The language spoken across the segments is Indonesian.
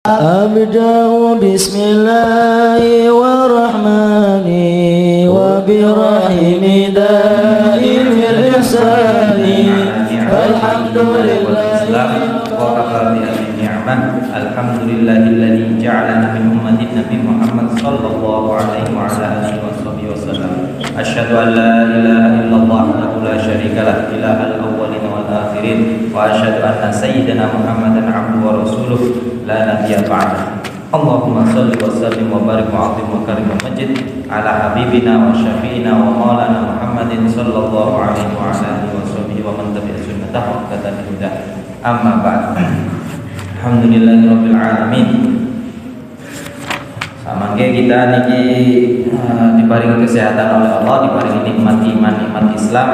أبدأ بسم الله والرحمن وبرحيم دائم الإحسان فالحمد لله وكفى بهذه النعمة الحمد لله الذي جعلنا من أمة النبي محمد صلى الله عليه وعلى آله وصحبه وسلم أشهد أن لا إله إلا الله وحده لا شريك له إله الأولين والآخرين وأشهد أن سيدنا محمدا عبده ورسوله لا نبي بعده اللهم صل وسلم وبارك وعظم وكرم ومجد على حبيبنا وشفينا ومولانا محمد صلى الله عليه وعلى آله وصحبه ومن تبع سنته واهتدى بهداه أما بعد Alhamdulillahirabbil alamin. Samangke kita niki diparingi kesehatan oleh Allah, diparingi nikmat iman, nikmat Islam.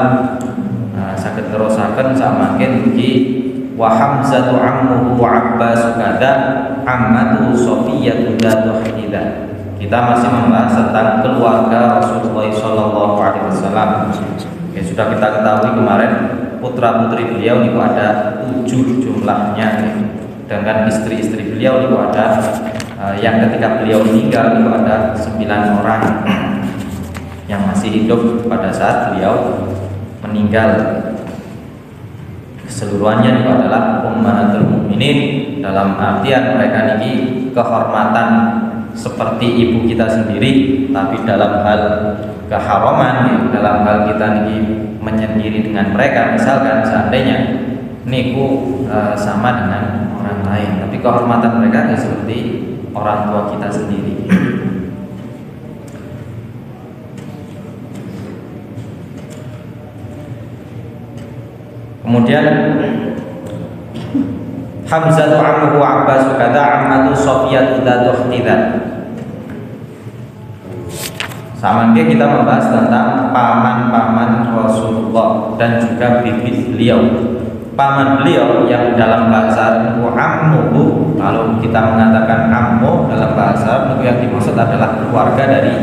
Saged terusaken samangke niki wa Hamzatu ammuhu wa Abbas kada ammatu Sofiyatu datu hiddah. Kita masih membahas tentang keluarga Rasulullah sallallahu alaihi wasallam. Ya, sudah kita ketahui kemarin putra-putri beliau niku ada 7 jumlahnya. Dengan istri-istri beliau itu ada yang ketika beliau meninggal itu ada 9 orang yang masih hidup pada saat beliau meninggal. Keseluruhannya itu adalah ummahatul mukminin, dalam artian mereka ini kehormatan seperti ibu kita sendiri, tapi dalam hal keharaman, dalam hal kita ini menyendiri dengan mereka, misalkan seandainya niku sama dengan orang lain, tapi kehormatan mereka seperti orang tua kita sendiri. Kemudian Hamzatu ammuhu Abbas kata ammatu Sofiyatu datu hiddah. Samangke kita membahas tentang paman-paman Rasulullah dan juga bibi beliau. Paman beliau yang dalam bahasa Arab ammuhu, kalau kita mengatakan ammu dalam bahasa Arab yang dimaksud adalah keluarga dari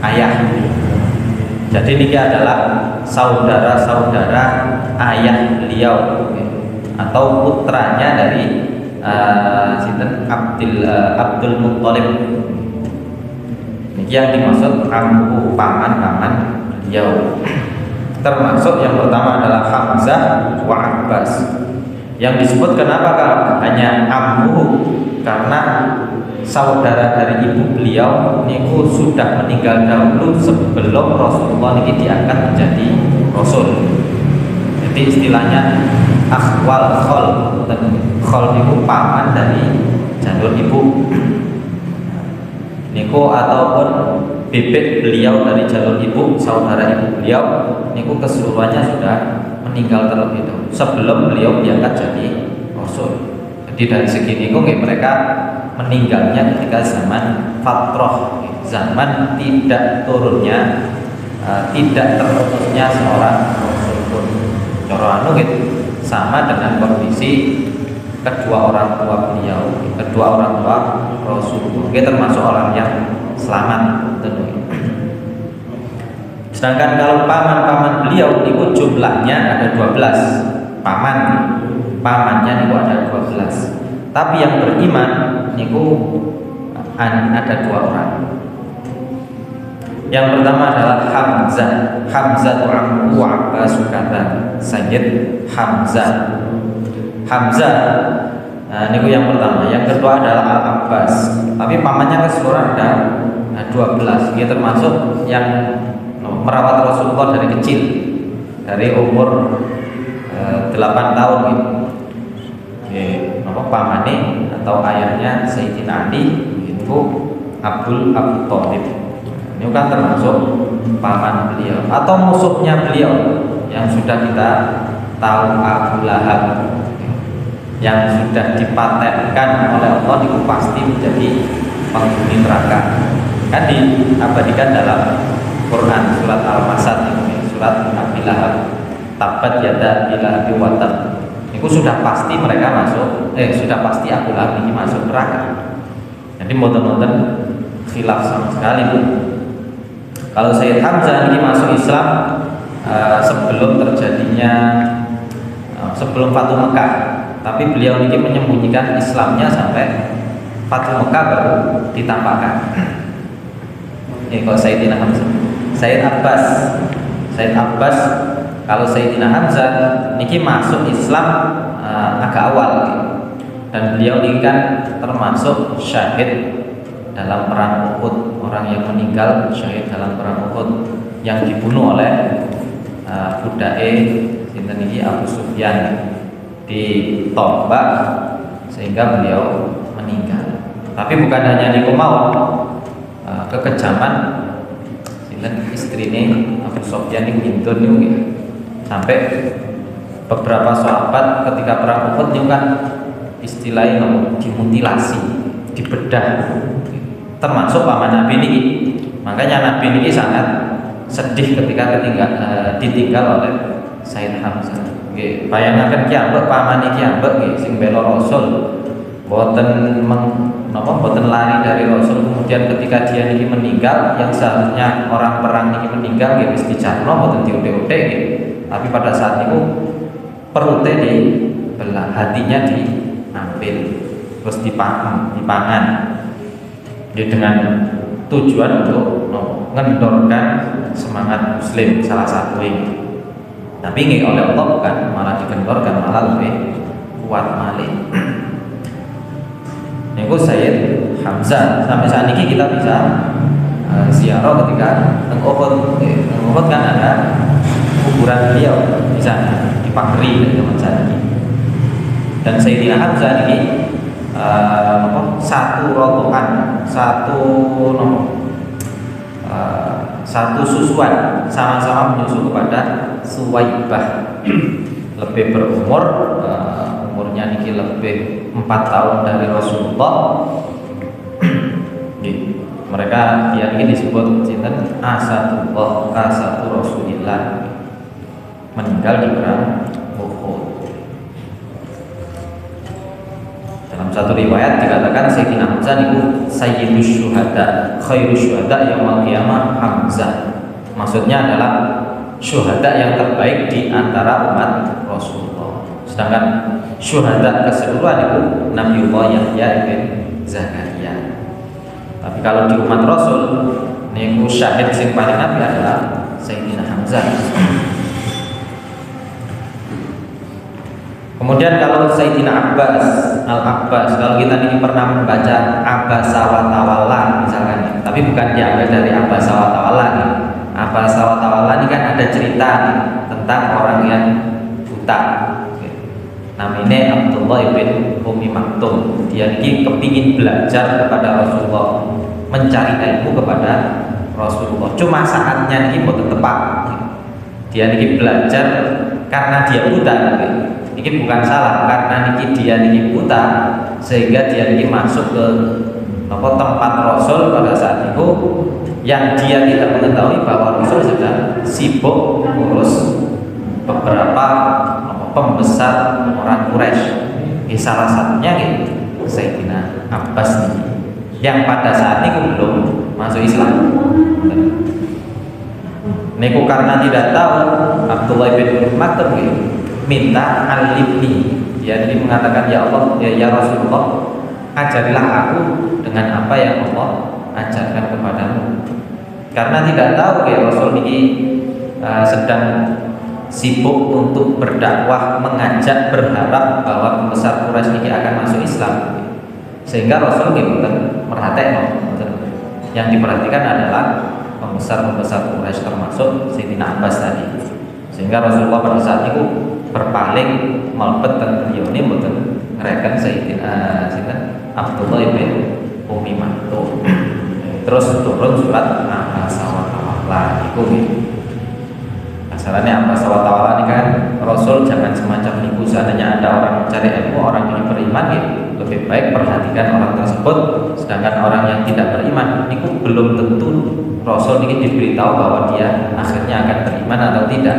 ayah. Jadi ini adalah saudara-saudara ayah beliau atau putranya dari Abdul Muttalib. Ini yang dimaksud ammuhu, paman-paman beliau. Termasuk yang pertama adalah Hamzah wa Abbas. Yang disebut kenapa hanya ammuhu, karena saudara dari ibu beliau niku sudah meninggal dahulu sebelum Rasulullah ini diangkat menjadi Rasul. Jadi istilahnya akhwal khol, khol niku paman dari jalur ibu niku, ataupun bebek beliau dari jalur ibu, saudara ibu beliau niku keseluruhannya sudah meninggal terlebih dahulu sebelum beliau diangkat jadi Rasul. Jadi dari segi niku mereka meninggalnya ketika zaman fatrah, zaman tidak turunnya, tidak terputusnya seorang Rasul pun. Cara anu gitu sama dengan kondisi kedua orang tua beliau, kedua orang tua Rasul. Dia termasuk orang yang selamat tentunya. Sedangkan kalau paman-paman beliau itu jumlahnya ada 12 paman. Pamannya itu ada 12. Tapi yang beriman itu ada 2 orang. Yang pertama adalah Hamzah. Hamzah ammu Abbas kata Sayyid Hamzah. Hamzah niku yang pertama. Yang kedua adalah Al-Abbas. Tapi pamannya keseluruhan ada 12. Dia termasuk yang merawat Rasulullah dari kecil, dari umur 8 tahun gitu. Pamane atau ayahnya Sayyidina Ali itu Abu Thalib. Ini kan termasuk paman beliau atau musuhnya beliau yang sudah kita tahu, Abu Lahab, yang sudah dipatenkan oleh Allah itu pasti menjadi penghuni neraka. Kan diabadikan dalam Quran surat Al-Masad, surat Abi Lahab, tabat yada Abi Lahab wa tab. Itu sudah pasti mereka masuk, sudah pasti Abu Lahab ini masuk neraka. Jadi mboten-mboten khilaf sama sekali. Kalau Sayyid Hamzah ini masuk Islam sebelum terjadinya sebelum Fatu Mekah, tapi beliau ini menyembunyikan Islamnya sampai Fathu Mekah baru ditampakkan. Ini kalau Sayyidina Hamzah, Sayyid Abbas, kalau Sayyidina Hamzah niki masuk Islam agak awal, dan beliau ini kan termasuk syahid dalam perang Uhud, orang yang meninggal syahid dalam perang Uhud yang dibunuh oleh budake sinten niki Abu Sufyan ditombak sehingga beliau meninggal. Tapi bukan hanya niku mawon, kekejaman sinten istrine Abu Sufyan niku ngintun niku sampai beberapa sahabat ketika perang Uhud niku kan istilahnya dimutilasi, dibedah, termasuk paman Nabi niki. Makanya Nabi niki sangat sedih ketika ditinggal oleh Sayyid Hamzah. Nggih, bayangaken ki ambek pamane ki ambek nggih sing bela Rasul. Boten lari dari Rasul. Kemudian ketika dia niki meninggal, yang seharusnya orang perang niki meninggal nggih wis dicarno boten diutek-utek nggih. Tapi pada saat itu perutnya dibelah, hatinya diambil, terus dipangan. Jadi dengan tujuan untuk mengendorkan semangat Muslim salah satu ini. Tapi nggih oleh Allah bukan malah dikendorkan, malah lebih kuat malih. Niku Sayyid Hamzah sampai saat ini kita bisa ziarah ketika teng Uhud. Teng Uhud kan ada kuburan beliau di sana, di Pakri dari zaman saat ini. Dan Sayyidina Hamzah ini satu rotokan, satu susuan, sama-sama menyusul kepada Suwaibah. Lebih berumur, umurnya niki lebih 4 tahun dari Rasulullah. Mereka dia ini disebut sinten Asadullah, Asadu Rasulillah, meninggal di perang Uhud. Dalam satu riwayat dikatakan Sayyidina Hamzah itu Sayyidus Syuhada, Khairus Syuhada yaumul qiyamah Hamzah. Maksudnya adalah syuhada yang terbaik di antara umat Rasulullah. Sedangkan syuhada keseluruhan itu Nabiullah Yahya bin Zakaria. Tapi kalau di umat Rasul, niku syahid sing paling nabi adalah Sayyidina Hamzah. Kemudian kalau Sayyidina Abbas, Al-Abbas, kalau kita ini pernah membaca Abasa wa Tawalla misalkan, tapi bukan diambil dari Abasa wa Tawalla nih. Abasa wa Tawalla ini kan ada cerita nih, tentang orang yang buta. Namanya Abdullah bin Umi Maktum. Dia ini kepingin belajar kepada Rasulullah, mencari ilmu kepada Rasulullah. Cuma saatnya ini boten tepat. Dia ini belajar karena dia buta. Ini bukan salah, karena dia ini buta sehingga dia ini masuk ke tempat Rasul pada saat itu yang dia tidak mengetahui bahwa Rasul sedang sibuk mengurus beberapa pembesar orang Quraisy. Salah satunya gitu Sayyidina Abbas nih, yang pada saat itu belum masuk Islam. Niku karena tidak tahu, Abdullah bin Maktum minta alibni. Dia jadi mengatakan, ya Allah, ya Rasulullah, ajarilah aku dengan apa yang Allah ajarkan kepadamu. Karena tidak tahu ya Rasul ini sedang sibuk untuk berdakwah, mengajak, berharap bahwa pembesar Quraisy ini akan masuk Islam. Sehingga Rasul ini merhatikan. Yang diperhatikan adalah pembesar-pembesar Quraisy termasuk Sayyidina Abbas tadi. Sehingga Rasulullah pada saat itu berpaling malbet dan beliau ini mboten ngereken Sayyidina Abdullah bin Umi Maktum. Terus turun surat Abasa wa Tawalla iku gitu. Asalnya Abasa wa Tawalla ini kan Rasul jangan semacam niku, seandainya ada orang mencari ilmu, orang yang beriman gitu, lebih baik perhatikan orang tersebut. Sedangkan orang yang tidak beriman niku belum tentu Rasul ini diberitahu bahwa dia akhirnya akan beriman atau tidak.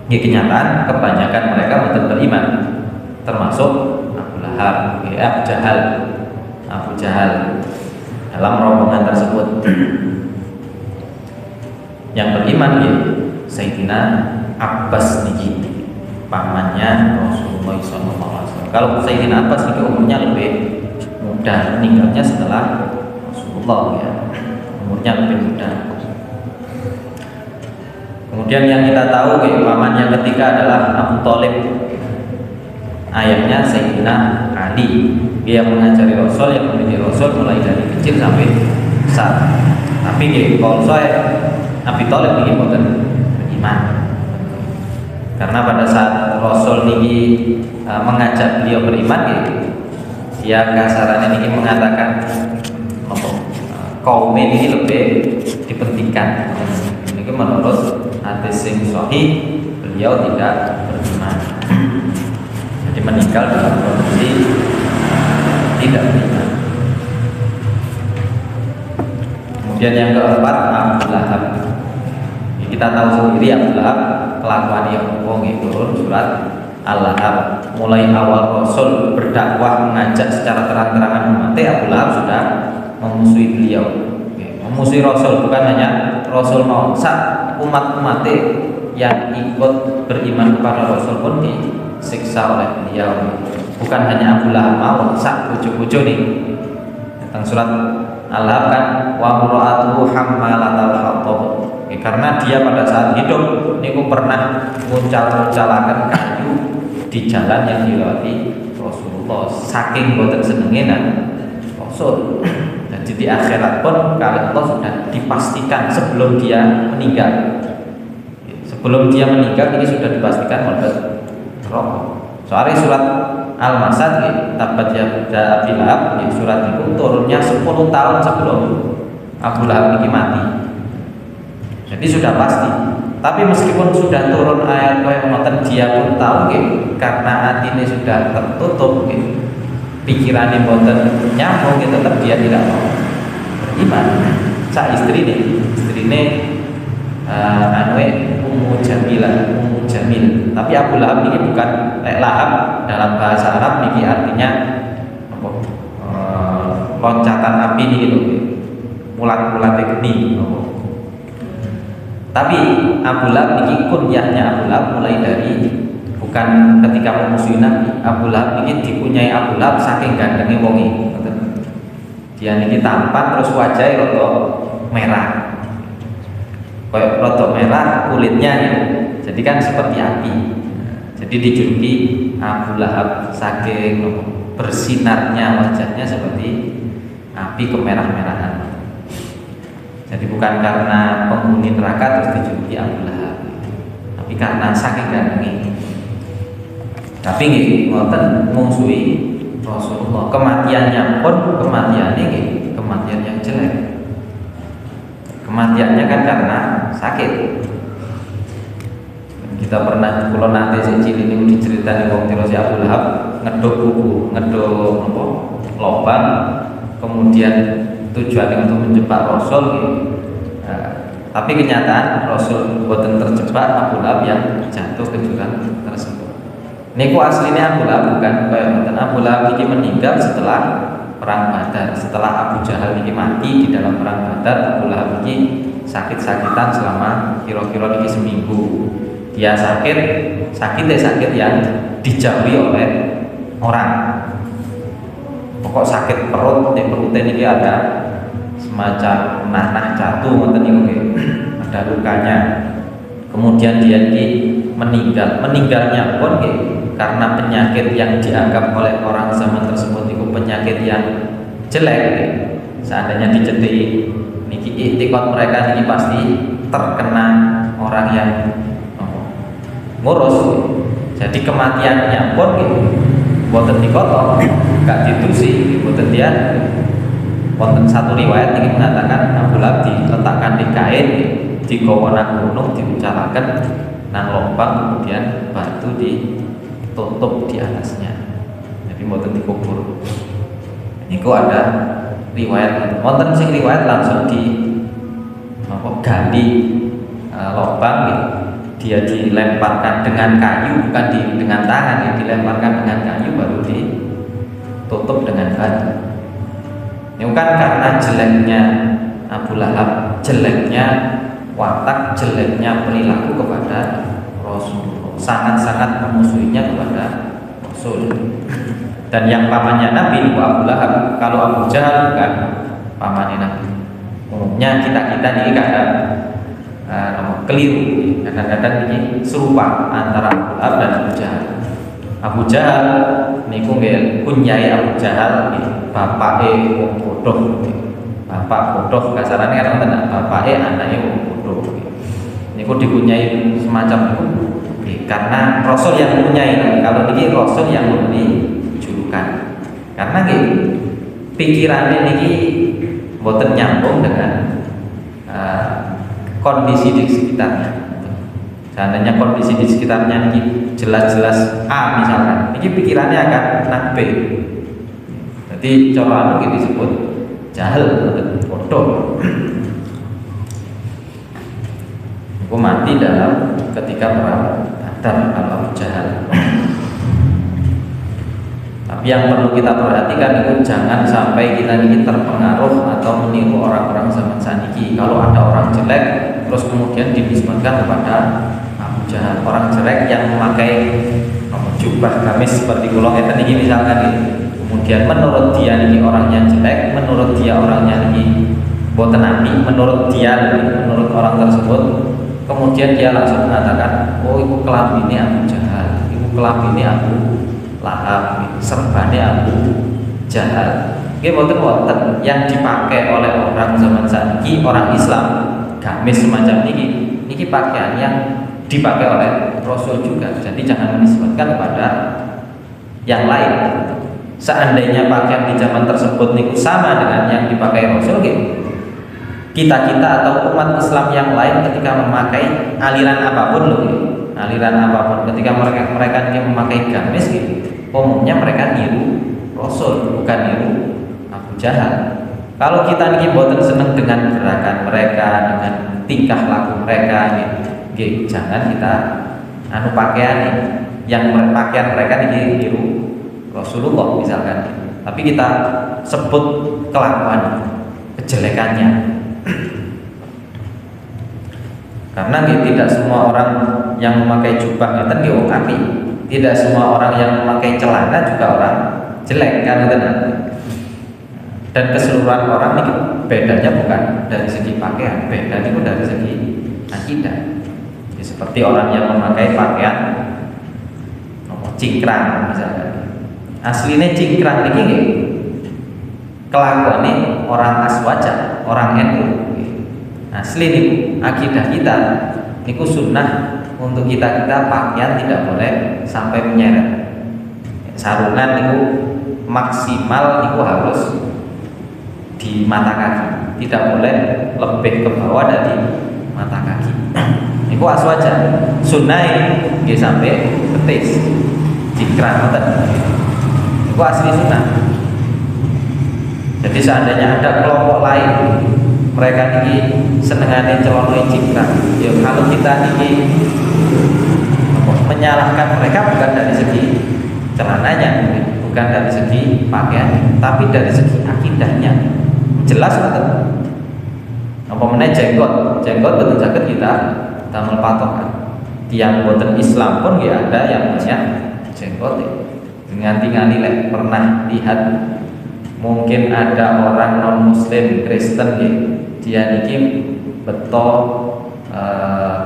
Ini kenyataan kebanyakan mereka betul beriman, termasuk Abu Lahab, Abu Jahal dalam rombongan tersebut. Yang beriman ya Sayyidina Abbas niki, pamannya Rasulullah SAW. Kalau Sayyidina Abbas niki umurnya lebih muda, meninggalnya setelah Rasulullah ya, umurnya lebih muda. Kemudian yang kita tahu paman yang ketiga adalah Abu Thalib, ayahnya Sayyidina Ali. Dia yang mengajari Rasul, yang mendidik Rasul mulai dari kecil sampai besar. Tapi kalau saya Abu Thalib ini boten beriman, karena pada saat Rasul ini mengajak beliau beriman, dia kasarannya ini mengatakan kaum ini lebih dipentingkan. Ini menurut hadis yang sahih, beliau tidak beriman, jadi meninggal dalam kondisi tidak beriman. Kemudian yang keempat Abu Lahab. Kita tahu sendiri Abu Lahab kelakuan yang turun surat Al-Lahab. Mulai awal Rasul berdakwah mengajak secara terang-terangan umat, Abu Lahab sudah memusuhi beliau, memusuhi Rasul. Bukan hanya Rasul mau, umat-umat yang ikut beriman kepada Rasul pun disiksa oleh beliau. Bukan hanya Abu Lahab mau, bojo-bojo nih tentang surat Al-Lahab kan, wa mura'atuhu hammalatal hatab. Karena dia pada saat hidup niku pernah nguncal-nguncalaken kayu di jalan yang dilewati Rasulullah, saking boten senengnya Rasul. Jadi di akhirat pun kalau Allah sudah dipastikan sebelum dia meninggal, ini sudah dipastikan mlebu neraka. Soalnya surat Al-Masad tabat yada Abi Lahab, surat itu turunnya 10 tahun sebelum Abu Lahab ini mati. Jadi sudah pasti. Tapi meskipun sudah turun ayat kaya ngoten, dia pun tahu karena hatinya sudah tertutup, pikirannya boten nyambung, tetap dia tidak mau beriman. Istri ini Ummu Jamil. Tapi Abu Lahab ini bukan Lahab, dalam bahasa Arab ini artinya loncatan api ini mulat-mulat geni. Tapi Abu Lahab ini kunyahnya Abu Lahab mulai dari bukan ketika memusuhi Nabi. Abu Lahab ini dipunyai Abu Lahab saking gandengnya wongi. Dia ini tampan terus wajahnya rada merah, kayak rada merah kulitnya jadi kan seperti api. Jadi dijuluki Abu Lahab saking bersinarnya wajahnya seperti api kemerah-merahan. Jadi bukan karena penghuni neraka terus dijuluki Abu Lahab, tapi karena saking gantengnya. Tapi ngoten mungsuhi Rasulullah. Kematiannya pun kematian yang jelek. Kematiannya kan karena sakit. Kita pernah kalau nanti secil ini diceritakan wong tiro si Abu Lahab ngeduk buku, lubang, kemudian tujuannya untuk menjebak Rasul. Tapi kenyataan Rasul buatan terjebak, Abu Lahab yang jatuh ke jurang tersebut. Niku aslinya Abu Lahab bukan kayak Abu Lahab ini meninggal setelah perang Badar. Setelah Abu Jahal ini mati di dalam perang Badar, Abu Lahab ini sakit-sakitan selama kira-kira ini seminggu. Dia sakit yang dijauhi oleh orang. Pokok sakit perut, di perutnya ini ada semacam nanah jatuh, ada lukanya. Kemudian dia meninggalnya pun karena penyakit yang dianggap oleh orang zaman tersebut itu penyakit yang jelek. Seandainya dicetik niki iktikad mereka ini pasti terkena orang yang ngurus. Jadi kematiannya pun boten dikotok, gak ditusi, boten dia. Wonten satu riwayat ini mengatakan Abu Lahab diletakkan di kain, digawa nang gunung, diucalakan nang lubang, kemudian batu ditutup di atasnya. Jadi boten dikubur. Niku ada riwayat, wonten sing riwayat langsung gali lubang, dia dilemparkan dengan kayu, bukan dengan tangan, dilemparkan dengan kayu baru ditutup dengan batu. Ini kan karena jeleknya Abu Lahab, jeleknya watak, jeleknya perilaku kepada Rasulullah, sangat-sangat memusuhinya kepada Rasulullah. rasul. Dan yang pamannya Nabi itu Abu Lahab. Kalau Abu Jahal bukan pamannya Nabi. Umumnya kita ini kadang keliru. Kadang-kadang ini serupa antara Abu Lahab dan Abu Jahal. Abu Jahal niku nggih kunyai Abu Jahal bapake wong bodoh. Bapak bodoh kasarane kan ngoten, bapake anake wong bodoh. Niku dikunyai semacam itu. Karena rasul yang mempunyai, kalau ini rasul yang memberi julukan. Karena pikirannya ini boten nyambung dengan kondisi di sekitarnya. Seandainya kondisi di sekitarnya ini jelas-jelas A misalkan, ini pikirannya akan nak B. Jadi cara anu disebut jahil, bodoh. Aku mati dalam ketika perang Badar kalau Abu Jahal. Tapi yang perlu kita perhatikan itu jangan sampai kita ini terpengaruh atau meniru orang-orang zaman saniki. Kalau ada orang jelek terus kemudian dinisbatkan kepada Abu Jahal, orang jelek yang memakai jubah gamis seperti kula ngeten iki misalkan gitu. Kemudian menurut dia ini orangnya jelek, menurut dia orangnya ini boten nabi, menurut dia menurut orang tersebut, kemudian dia langsung mengatakan, oh itu kelambine Abu Jahal, itu kelambine Abu Lahab, serbane Abu Jahal. Nggih boten yang dipakai oleh orang zaman saiki, orang Islam, gamis semacam ini pakaian yang dipakai oleh Rasul juga. Jadi jangan menisbatkan kepada yang lain. Seandainya pakaian di zaman tersebut niku sama dengan yang dipakai Rasul, kita atau umat Islam yang lain ketika memakai aliran apapun aliran apapun, ketika mereka ini memakai gamis umumnya mereka niru Rasul, bukan niru Abu Jahal. Kalau kita ini boten seneng dengan gerakan mereka, dengan tingkah laku mereka, jangan kita pakaian yang pakaian mereka ini niru Rasulullah misalkan. Tapi kita sebut kelakuan, kejelekannya. Karena tidak semua orang yang memakai jubah itu wong apik. Tidak semua orang yang memakai celana juga orang jelek kan itu. Dan keseluruhan orang ini bedanya bukan dari segi pakaian, beda itu dari segi akidah. Jadi, seperti orang yang memakai pakaian cingkrang misalnya. Aslinya cingkrang ini kelakuannya orang aswaja, orang NU. Asli nih akidah kita niku sunnah untuk kita pakaian tidak boleh sampai menyeret. Sarungan niku maksimal niku harus di mata kaki, tidak boleh lebih ke bawah dari mata kaki. Niku aswaja. Sunnah nggih sampai betis. Cingkrang ngoten. Niku asli sunnah. Jadi seandainya ada kelompok lain mereka ini senengane celana cingkrang, ya kalau kita ini menyalahkan mereka bukan dari segi celananya, bukan dari segi pakaian, tapi dari segi akidahnya. Jelas betul. Apa meneh jenggot betul saged kita damel patokan. Tiang boten Islam pun ya ada yang punya jenggot. Nganti-nganti lek pernah lihat mungkin ada orang non muslim Kristen dia niki beto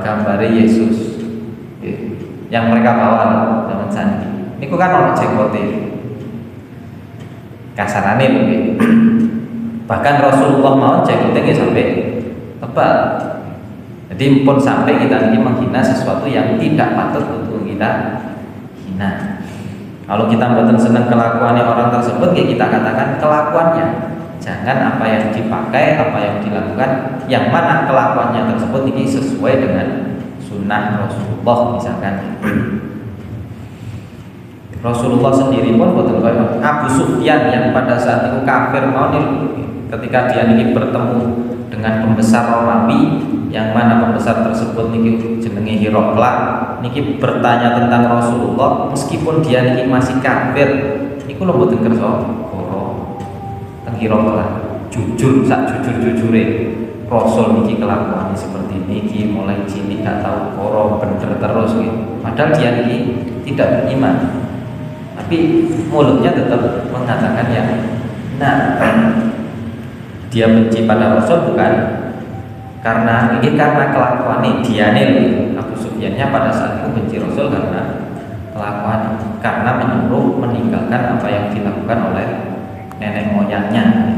gambare Yesus yang mereka bawa zaman sandi. Niku kan ono jenggote. Kasarane begitu. Bahkan Rasulullah mau jenggote sampai tebal. Jadi pun sampai kita ini menghina sesuatu yang tidak patut untuk kita hina. Kalau kita mboten senang kelakuannya orang tersebut, ya kita katakan kelakuannya. Jangan apa yang dipakai, apa yang dilakukan, yang mana kelakuannya tersebut ini sesuai dengan sunnah Rasulullah misalkan. Rasulullah sendiri pun betul Abu Sufyan yang pada saat itu kafir mau ketika dia ini bertemu dengan pembesar Romawi, yang mana pembesar tersebut niki jenenge Hirokla, niki bertanya tentang Rasulullah meskipun dia niki masih kafir, niku lho mboten kersa teng Hirokla, jujur sak jujur-jujure Rasul niki kelakuannya seperti niki, mulai cilik gak tahu koro bener terus gitu. Padahal dia niki tidak beriman. Tapi tapi mulutnya tetap mengatakan yang benar. Dia benci pada Rasul bukan karena kelakuan dia nih, Abu Sufyannya pada saat itu benci Rasul karena kelakuan, karena menyuruh meninggalkan apa yang dilakukan oleh nenek moyangnya,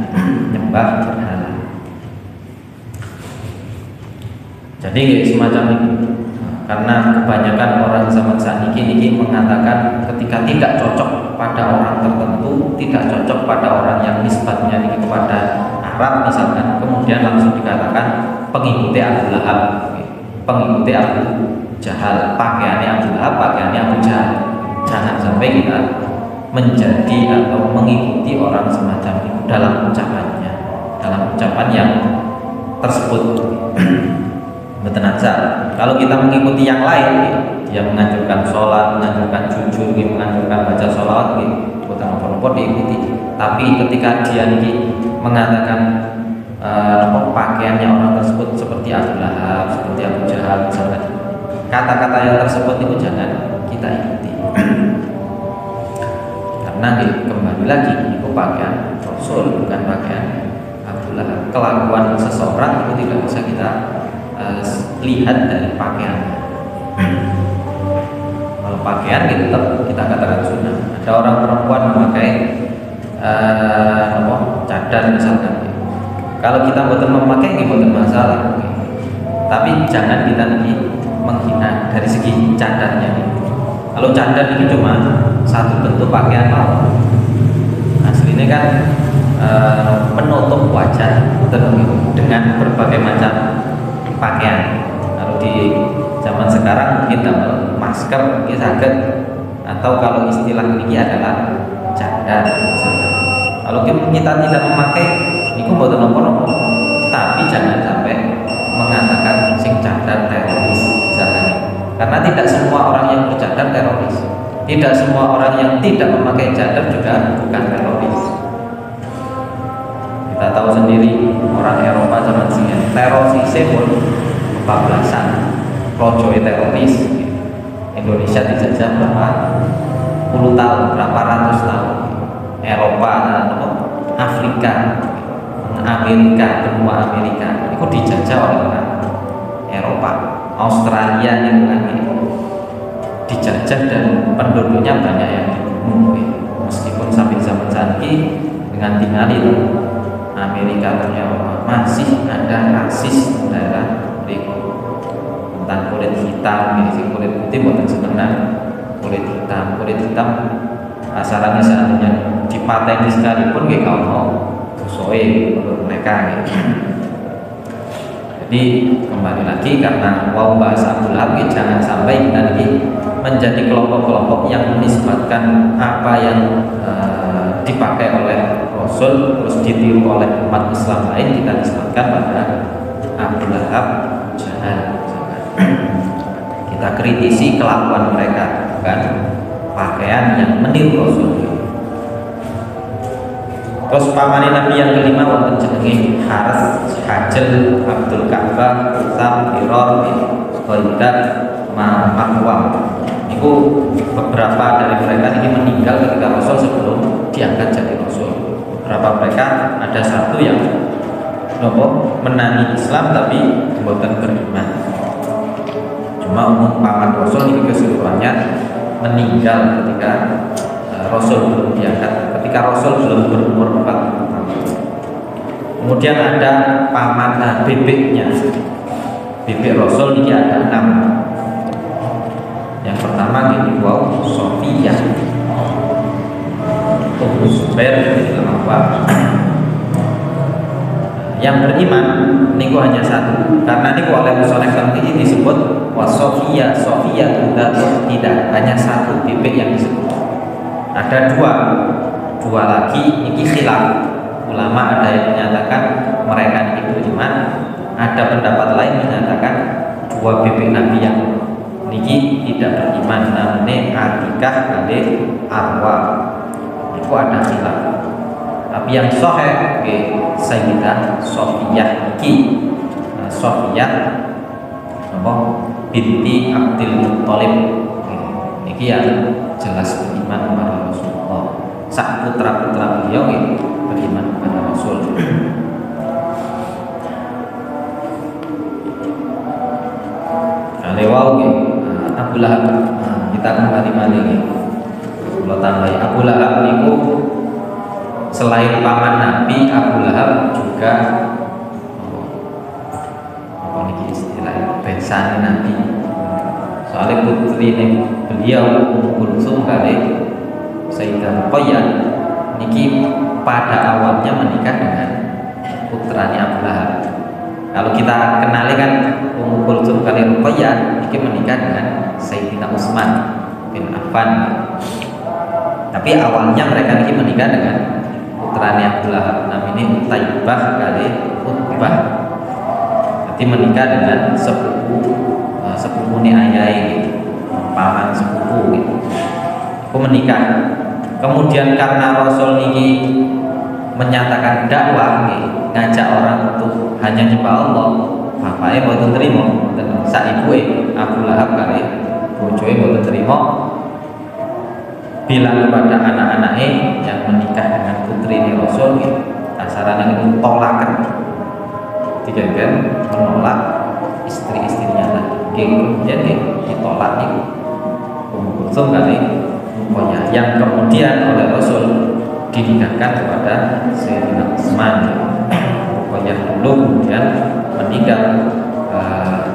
nyembah berhala. Jadi semacam itu. Karena kebanyakan orang zaman saat ini mengatakan ketika tidak cocok pada orang tertentu, tidak cocok pada orang yang nisbatnya ini kepada Arab misalkan, kemudian langsung dikatakan pengikuti Abu Lahab, pengikuti Abu Jahal, pakaiannya Abu Lahab, pakaiannya Abu Jahal. Jangan sampai kita menjadi atau mengikuti orang semacam itu dalam ucapannya, dalam ucapan yang tersebut. Betenasa. Kalau kita mengikuti yang lain, dia menganjurkan sholat, menganjurkan jujur, menganjurkan baca sholawat, bukan apa-apa diikuti. Tapi ketika dia mengatakan pakaiannya orang tersebut seperti Abu Lahab, seperti Abu Jahal, misalkan, kata-kata yang tersebut itu jangan kita ikuti. Karena kembali lagi itu pakaian Rasul, bukan pakaian Abu Lahab. Kelakuan seseorang itu tidak bisa kita lihat dari pakaian. Kalau pakaian tetap kita katakan sunnah. Ada orang perempuan memakai cadar misalkan. Kalau kita betul memakai betul masalah. Tapi jangan kita menghina dari segi cadarnya. Kalau cadar ini cuma satu bentuk pakaian aslinya kan menutup wajah dengan berbagai macam pakaian. Kalau di zaman sekarang mungkin tambah masker, mungkin sakit, atau kalau istilah ini adalah cadar misalnya. Kalau kita tidak memakai itu bukan nomor-nomor, tapi jangan sampai mengatakan sing cadar teroris misalnya. Karena tidak semua orang yang bercadar teroris, tidak semua orang yang tidak memakai cadar juga bukan teroris. Kita tahu sendiri orang Eropa zaman sini terorisnya pun kebablasan, projoi teroris. Indonesia dijajah berapa puluh tahun, berapa ratus tahun. Eropa, Afrika, Amerika, benua Amerika itu dijajah oleh orang Eropa. Australia itu lagi dijajah dan penduduknya banyak yang dibunuh. Meskipun sampai zaman saat ini dengan tinggal itu Amerika ternyata masih ada rasis daerah berikut tentang kulit hitam, kulit putih bukan sebenarnya kulit hitam asalnya seandainya dipateni sekalipun gak mau sesuai menurut mereka gitu. Jadi kembali lagi karena bahasa Abu Lahab jangan sampai kita menjadi kelompok-kelompok yang menisbatkan apa yang dipakai oleh Rasul terus ditiru oleh umat Islam lain, kita nisbatkan pada Abu Lahab, Jahal. Kita kritisi kelakuan mereka, bukan pakaian yang meniru Rasul. Terus pamane Nabi yang kelima wonten jenenge Haris, Hajel, Abdul Ka'bah, Utsam, Biror, Qaidah, Ma'wam. Itu beberapa dari mereka ini meninggal ketika Rasul sebelum diangkat jadi Rasul. Beberapa mereka ada satu yang menangi Islam tapi bukan beriman. Cuma umum paman Rasul ini keseluruhannya meninggal ketika Rasul belum diangkat, ketika Rasul belum berumur 40 tahun. Kemudian ada paman bebeknya, bebek Rasul ini ada 6. Yang pertama gini, Sofiyah, Zubair yang beriman niku hanya satu, karena niku oleh Musonef ini disebut Sofiyah tidak hanya satu bebek yang disebut. Ada dua lagi ini khilaf ulama, ada yang menyatakan mereka ini beriman, ada pendapat lain menyatakan dua bebek Nabi yang niki tidak beriman, namanya Atikah kali Arwa. Itu ada khilaf. Tapi yang sahih Sayyidah Sofiyah niki, Sofiyah binti Abdul Muttalib, niki yang jelas beriman kepada Rasul. sak putra-putra beliau beriman kepada Rasul. Lewau Abu Lahab. Kita kembali malih kalau tambahi Abu Lahab niku selain paman Nabi, Abu Lahab juga apa niki istilahnya besane Nabi. Soalnya putri beliau Ummu Kulsum kali Sayyidah Ruqayyah niki pada awalnya menikah dengan putranya Abu Lahab. Kalau kita kenali kan Ummu Kulsum kali Ruqayyah ini menikah dengan Sayyidina Utsman bin Affan. Tapi awalnya mereka ini menikah dengan putranya Abu Lahab, namanya Utaibah kali Utbah. Jadi menikah dengan sepupu ni ayah paman sepupu gitu. Aku menikah. Kemudian karena Rasul ini menyatakan dakwah ngajak orang untuk hanya nyembah Allah, bapaknya boten terima, sak ibu Abu Lahab kali bojoe boten terima, bilang kepada anak-anaknya yang menikah dengan putri ini Rasul, asaran itu tolakan, tidak menolak istri-istrinya lagi, kemudian ditolak itu Ummu Kulsum kali Ruqayyah yang kemudian oleh Rasul dinikahkan kepada Sayyidina Utsman. Ruqayyah dulu kemudian meninggal,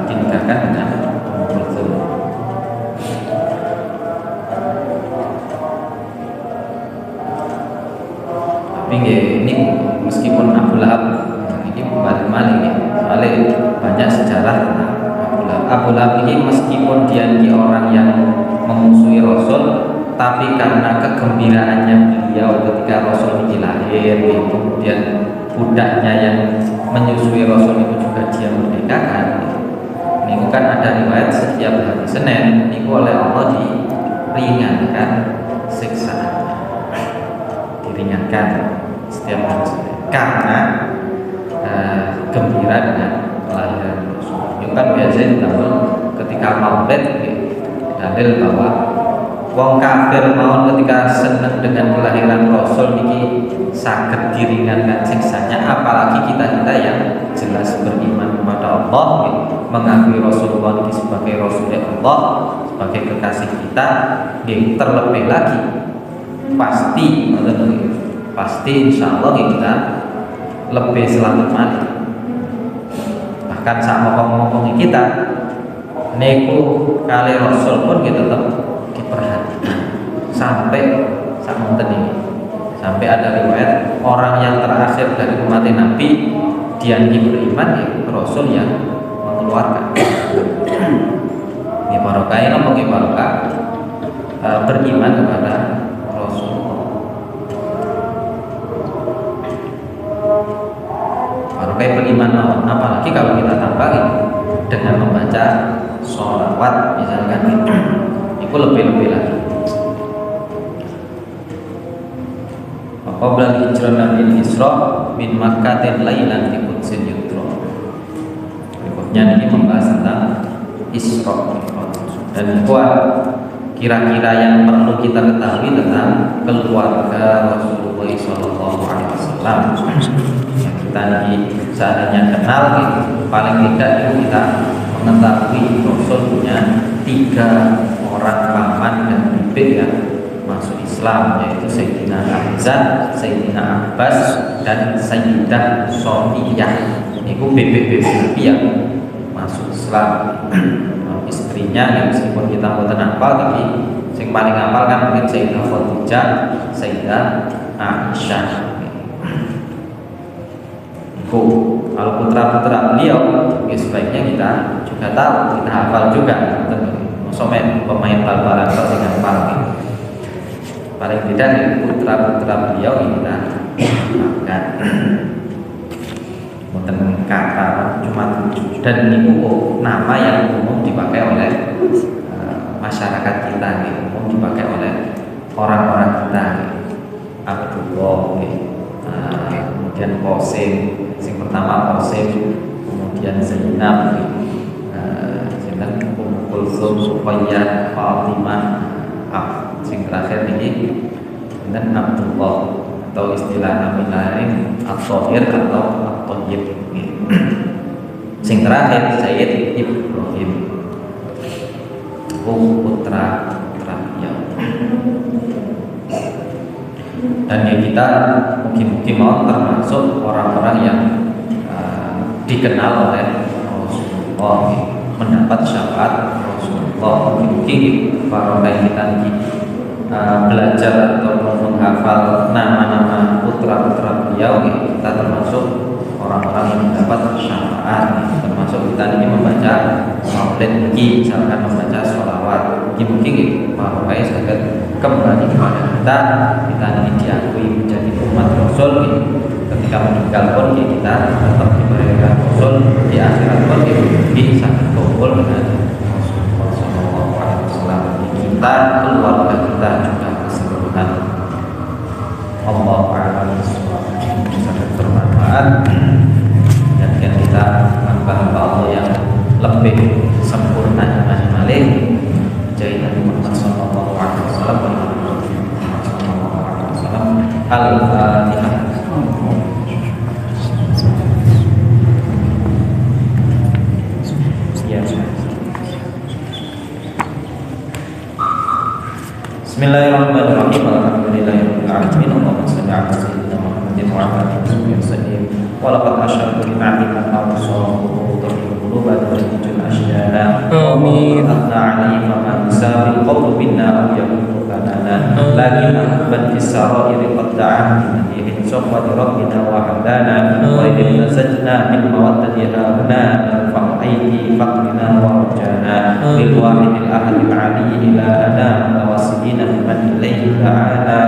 dinikahkan dengan Ummu Kulsum. Tapi ini meskipun Abu Lahab ini balik malih soalnya banyak sejarah tentang Abu Lahab. Abu Lahab ini meskipun dia orang yang memusuhi Rasul, tapi karena kegembiraannya beliau ketika Rasul ini lahir, kemudian budaknya yang menyusui Rasul itu juga dia merdekakan. Ini kan ada riwayat setiap hari Senin ini oleh Allah diringankan siksaannya, diringankan setiap hari Senin karena gembira dengan kelahiran Rasul. Itu kan biasanya ditambah ketika Maulid, dalil bahwa wong kafir mau ketika senang dengan kelahiran Rasul ini saged diringankan siksanya, apalagi kita yang jelas beriman kepada Allah, mengakui Rasulullah ini sebagai Rasulullah Allah, sebagai kekasih kita, terlebih lagi pasti insya Allah kita lebih selamat mati. Bahkan sama ngomong kita neku kali Rasul pun kita tetap diperhatikan sampai ada riwayat orang yang terakhir dari umat Nabi dia beriman Rasul yang mengeluarkan. Ini barokah ini ngomong barokah beriman kepada Rasul. Barokah beriman, apalagi kalau kita tambah dengan membaca sholawat misalkan itu lebih lagi. Qabla hijrah min Isra min Makkatin lailan fi Qudsin yudra. Berikutnya ini membahas tentang Isra dan kira-kira yang perlu kita ketahui tentang keluarga Rasulullah SAW. Yang kita ini seandainya kenal, paling tidak itu kita mengetahui Rasul punya 3 orang paman dan bibi yang masuk Islam, yaitu Sayyidina Hamzah, Sayyidina Abbas, dan Sayyidah Sofiyah. Ini bibik-bibik Nabi yang masuk Islam. Istrinya yang meskipun kita mau hafal, tapi yang paling hafal kan mungkin Sayyidah Khadijah, Sayyidah Aisyah. Kalau putra-putra beliau, sebaiknya kita juga tahu, kita hafal juga. Somen pemain bal-balan atau dengan hafal. Paling tidak putra-putra beliau kita hafalkan. Mungkin kata cuma 7 dan ini nama yang umum dipakai oleh masyarakat kita, umum dipakai oleh orang-orang kita. Abdullah, kemudian Qasim, yang pertama Qasim, kemudian Zainab, Ummu Kulsum, Ruqayyah, Fatimah, yang terakhir ini dan Abdullah, atau istilah nama lain At-Thahir atau At-Thayyib. Sing terakhir Sayyid Ibrahim, putra beliau. Dan ya kita mungkin mau termasuk orang-orang yang dikenal oleh Rasulullah, mendapat syafaat Rasulullah. Mungkin para kita belajar ataupun menghafal nama-nama putra-putra beliau, kita termasuk orang-orang yang mendapat syafaat. Termasuk kita ini membaca maulid, misalkan membaca sholawat, mungkin para saya kembali kepada kita ini diakui menjadi umat Rasul. Ketika meninggal pun kita tetap diberikan Rasul, di akhirat pun bisa berkumpul dengan Rasulullah SAW. Kita, keluarga kita juga keseluruhan. Allah sangat bermanfaat, dan kita hamba Allah yang lebih sempurna iman malih. Jadi Nabi Muhammad SAW. Al-Fatihah. Bismillahirrahmanirrahim. Alhamdulillahirabbil alamin. Allahumma shalli ala sayyidina Muhammadin wa ala alihi wasallam. Wa laqad asyhadu bi ma'rifati al-awsal quluban wa rijal asydana. Amin. Anna alayhi ma sabil qawl binna aw yakunu kanana. Lakin man fisarairi qad da'a min sawfa rabbina wa hadana. Wa idza sajna bil mawaddati habna fa'aiti faqrina wa rajana. Lil wahidil ahadil ali ila ana wasilina man ilayhi ta'ala.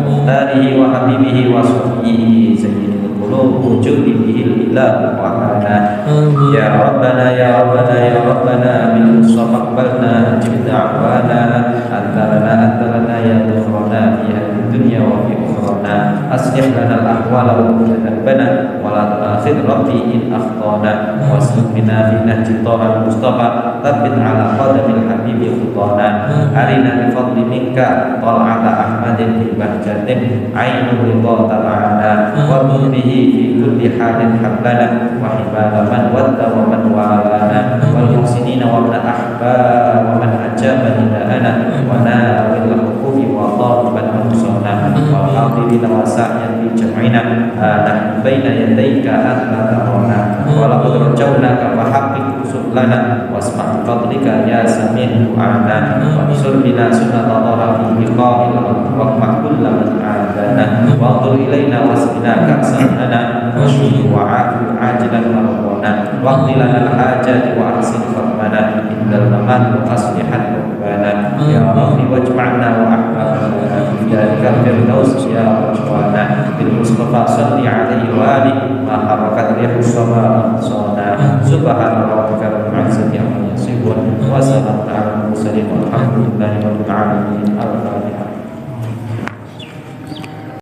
Muhtarihi wa habibihi wa sufihi sayyidil qulub wujudi bihil ilah wa ana. Ya Rabbana ya Rabbana ya Rabbana bil mustafa aqbalna ajib da'wana antarana ya dhufrana fi hadhihi dunya wa fi ukhrana. Aslih lana al-ahwala wa tadabbana wa la tu'akhidh rabbi in akhtana wasluk bina fi nahji ta'al mustafa thabbit ala qadamil habibi khutana. Arina bi fadli minka tal'ata ahmadin bi bahjatin ainul ridha ta'ala wa bihi fi kulli halin hablana wa hibala man wadda wa man walana wal muhsinina wa man ahba wa man ajaba nida'ana wa nawil hukumi wa taliban musana wa hadirina wa sa'yan bi jam'ina nahnu baina yadayka anta tarana wa laqad rajawna fa haqqiq sublana wasma' fadlika ya sami' du'ana wa sur bina sunnata tarafi biqa'il wa ma'kul man adana wa qul ilaina wasbina ka'sanana wa shfi wa'afu ajilan marwana wa qilana al-hajati wa ahsin fatmana indal mamat wa aslihat rabbana ya rabbi wajma'na wa ahbabana fi dalika firdaus ya rabbana bil mustafa salli alaihi wa alihi ma harakat rihus sama sana subhana rabbika rabbil izzati amma yasifun wa salamun ala al mursalin walhamdulillahi rabbil alamin. Al-Fatihah.